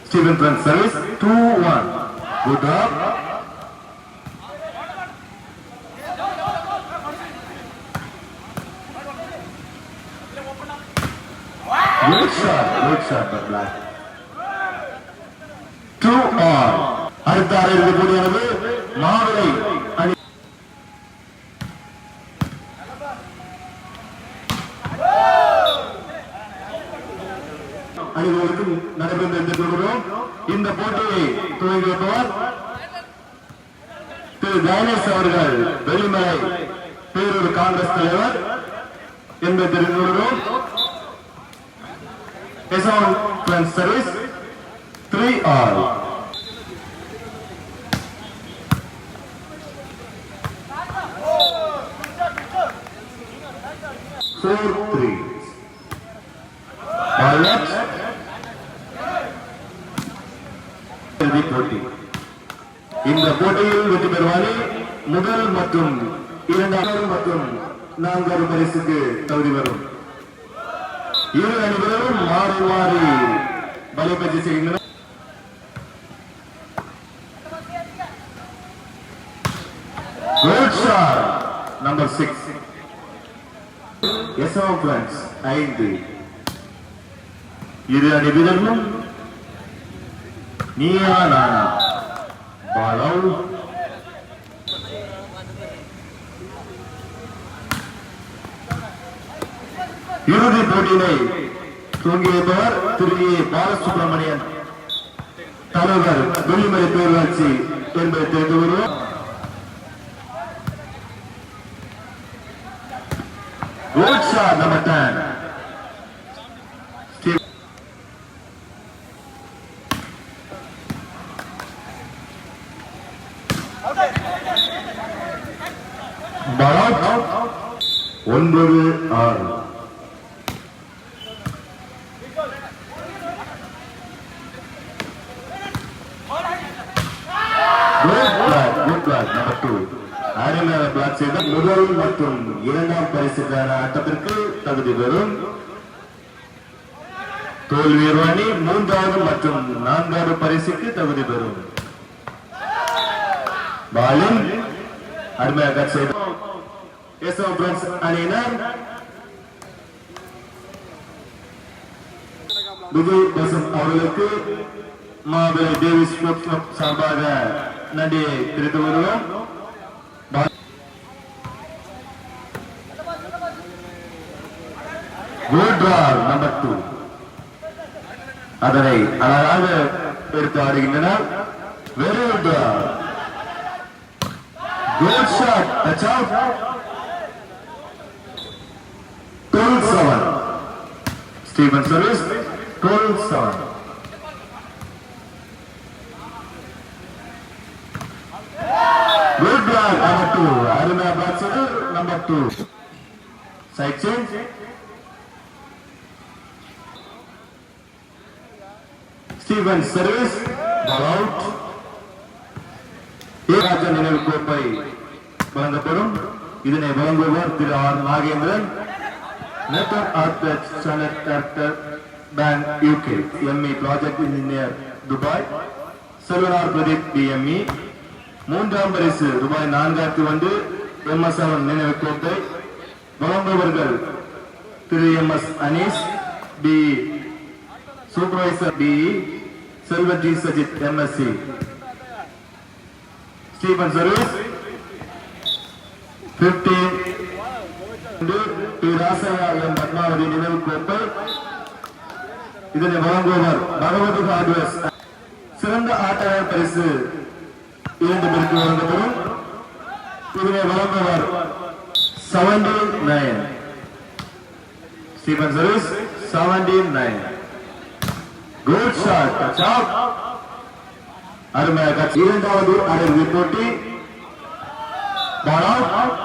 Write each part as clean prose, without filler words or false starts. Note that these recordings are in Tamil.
Stephen Trent service 2-1. Good up. Good shot, but black. 2-all. அடுத்த ஆறில் கூடியது மாவரை அணி. அணிகளுக்கு நடைபெறும் இந்த போட்டியை துவங்கி வைப்பவர் திரு டைனஸ் அவர்கள், வெளிமலை பேரூர் காங்கிரஸ் தலைவர் என்பதை தெரிந்து கொள்கிறோம். Service 3-all. இந்த போட்டியில் வெற்றி பெறுவானே முதல் மற்றும் இரண்டாவது மற்றும் நான்காவது பரிசுக்கு தகுதி வரும். இரு அணிகளும் மாறி மாறி பலப்பயிற்சி செய்கின்றனர். நம்பர் 6 5. இரு அணி வீரர்களும் நீயா நானா பாலவு இறுதி போட்டியினை துவங்கி வைப்பவர் திரு ஏ பாலசுப்ரமணியன், தலைவர், வெள்ளிமலை பேரூராட்சி என்பதை தெரிந்து வருவோம். நம்பர் 10 9-6. முதல் மற்றும் இரண்டாம் பரிசுக்கான ஆட்டத்திற்கு தகுதி பெறும். தோல்வி அணி மூன்றாவது மற்றும் நான்காவது பரிசுக்கு தகுதி பெறும். பாலிங் அருமையாக செய்த அணியினர் விஜய் தேசம் அவர்களுக்கு மாவீர டேவிஸ் ஸ்போர்ட்ஸ் கிளப் சார்பாக நன்றியை தெரிவித்து வருவோம். நம்பர் 2 அதனை அழகாக எடுத்து ஆடுகின்றனர். Very good good shot. Touch out. 12-7. Steven service 12-7. Good block number 2. அருமையா பிளாக் செய்து number 2. Side change. Steven service ball out. Raja நினைவு கோப்பை வழங்கப்படும். இதனை வழங்குவார் திரு ஆர் நாகேந்திரன், நேட்டர் ஆர்கிடெக்ட் சானட் doctor bank UK, ME project engineer Dubai, Selvanar Pradeep DME. மூன்றாம் பரிசு ரூபாய் 4001 MS7 நினைவு கோப்பை வழங்குபவர்கள் திரு MS Anees BE, supervisor BE, Selvaji Sajith MSc. Stephen service 15. Rasaiah M Padmavathi நினைவு கோப்பை. இதனை வழங்குபவர் பகவதி ஹார்ட்வேர்ஸ். சிறந்த ஆட்டக்காரர் பரிசு 2 பேருக்கு வழங்கப்படும். இதனை வழங்குபவர் 79. Stephen service 79. Good shot. Touch out. அருமையாக இரண்டாவது அரையிறுதி போட்டி. Ball out.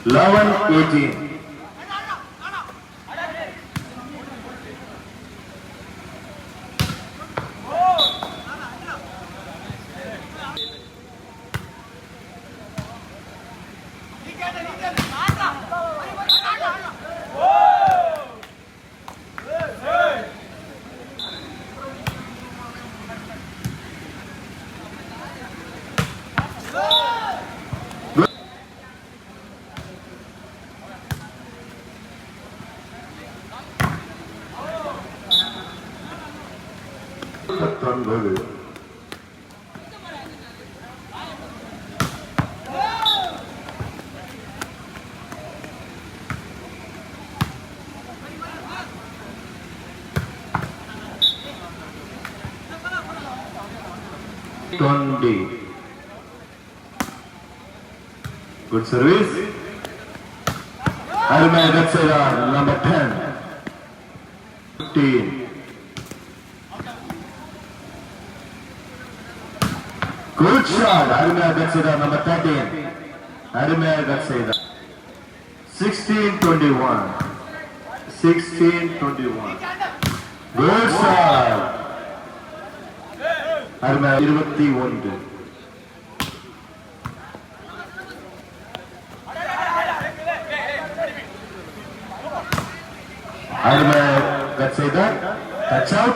11-18. Good. Good service. Armand Gatsera, number 10. 15. Good shot. Armand Gatsera, number 13. Armand Gatsera. 16-21. 16-21. Good shot. Armand 21. Armand Gatsera. Touch out.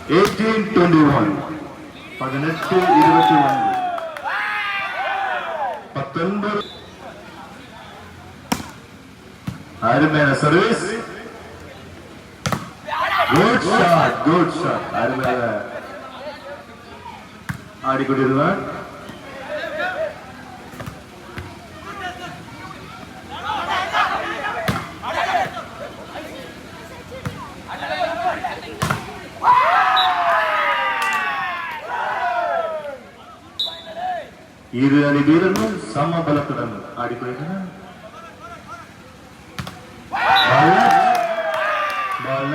18-21. 18-21. 19. Armand service. Good shot. Good shot. Armand ஆடிக்கொண்டிருவார். இரு அணி வீரர்கள் சம பலத்துடன் ஆடிக்கொள்கின்றனர். பால்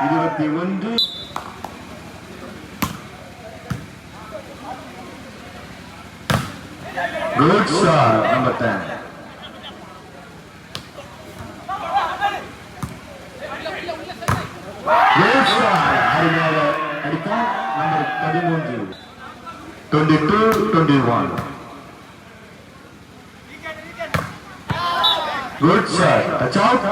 21. Good shot, number 10. Good shot, அடித்தார் number 13. 22-21. Good shot. Touch out.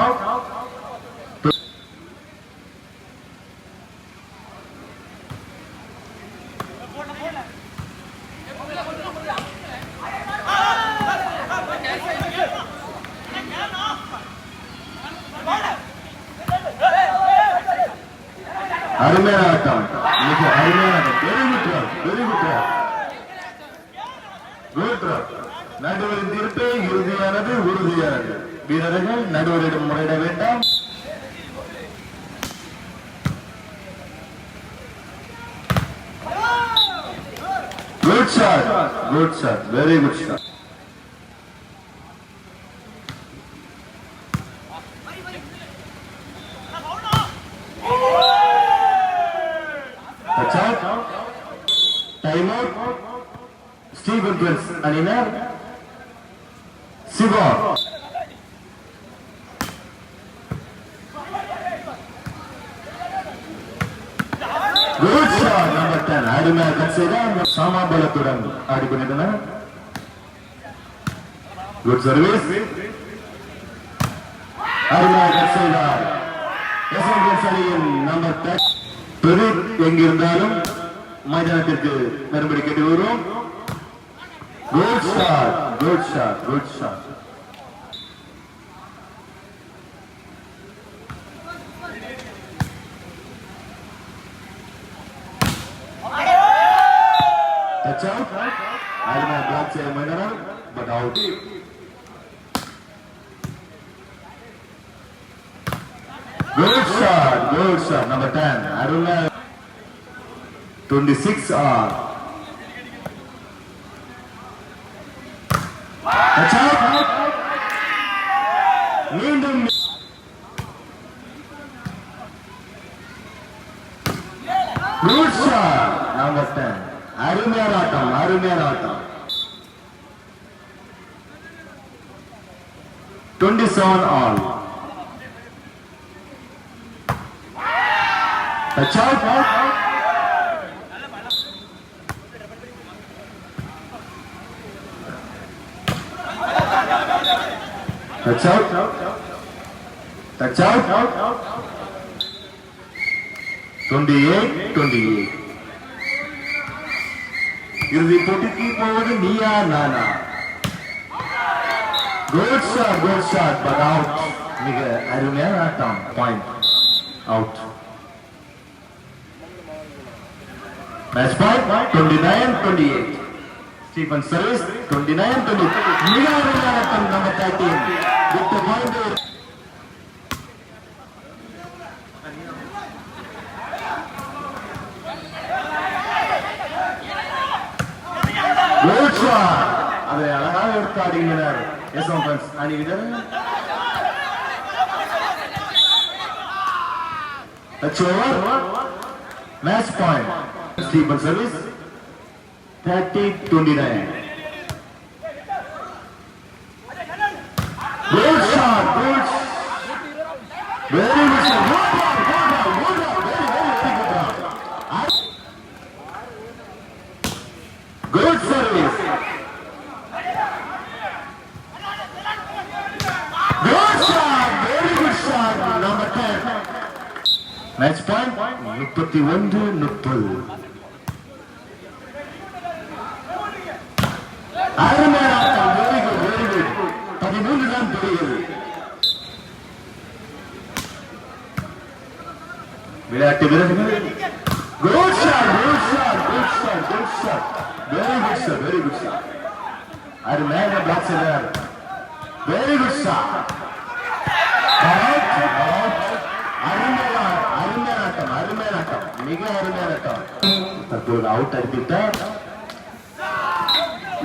அருமையான ஆட்டம். மிக அருமையான ஆட்டம். Very good drop. நடுவரின் தீர்ப்பு இறுதியானது, உறுதியானது. வீரர்கள் நடுவரிடம் முறையிட வேண்டாம். Good shot. Good shot. Very good shot. Touch out. Time out. Stephen Prince அணியினர். Sivan. Good shot, number 10. Armand Gatsera சமபலத்துடன் ஆடிக்கொண்டிருந்தனர். Good service. Armand Gatsera SNS அணியின் நம்பர் 10. பெரித் எங்கிருந்தாலும் மைதானத்திற்கு மறுபடி கேட்டு வருவோம். Good shot, good shot, good shot. Touch out. Armand block செய்ய முயன்றார், but out. Good shot, number 10. Armand 26 are. Touch out. மீண்டும் good shot, number 10. அருமையான ஆட்டம், அருமையான ஆட்டம். 27 all. Touch out. Touch out. Touch out. 28. இறுதி போட்டிக்கு போவது Neeya Naana? Good shot, but out. மிக அருமையான ஆட்டம். Point. Out. Match point 29-28. Stephen service 29-28. மிக அருமையான ஆட்டம் number 13. With the point. Good shot. அதை அழகாக எடுத்து ஆடுகிறார் எஸ்எம் ஃப்ரெண்ட்ஸ் அணியினர். That's over. Match point. Stephen service 30-29. Good shot. Very good shot. Good service. Good shot. Very good shot. Number 10. Match point 31-30. அருமையான ஆட்டம். Very good. 13 ரன் பெறுகிறது. விளையாட்டு வீரர்கள். Good shot. Very good shot. அருமையான பிளாக் செய்தார். Very good shot. அருமையான ஆட்டம். மிக அருமையான ஆட்டம். தற்போது அவுட் அடித்துவிட்டார்.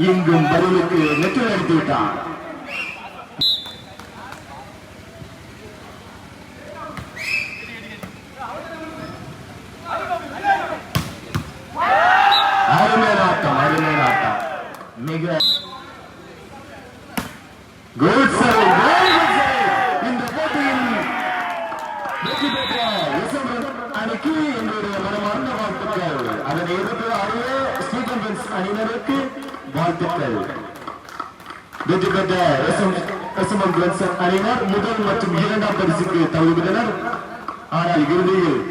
இங்கும் பதிலுக்கு நெற்றில் அடித்து விட்டார். அருமையான ஆட்டம். மிக குட் சர்வ். இந்த போட்டியில் வெற்றி பெற்ற அணிக்கு எங்களுடைய மனமார்ந்த வாழ்த்துக்கள். அதனை எதிர்த்து ஆடிய ஸ்டீபன் பென்ஸ் அணியினருக்கு வாழ்த்துக்கள். வெற்றி பெற்ற எஸ்எம் அணியினர் முதல் மற்றும் இரண்டாம் பரிசுக்கு தகுதி பெற்றனர். ஆனால் இறுதியில்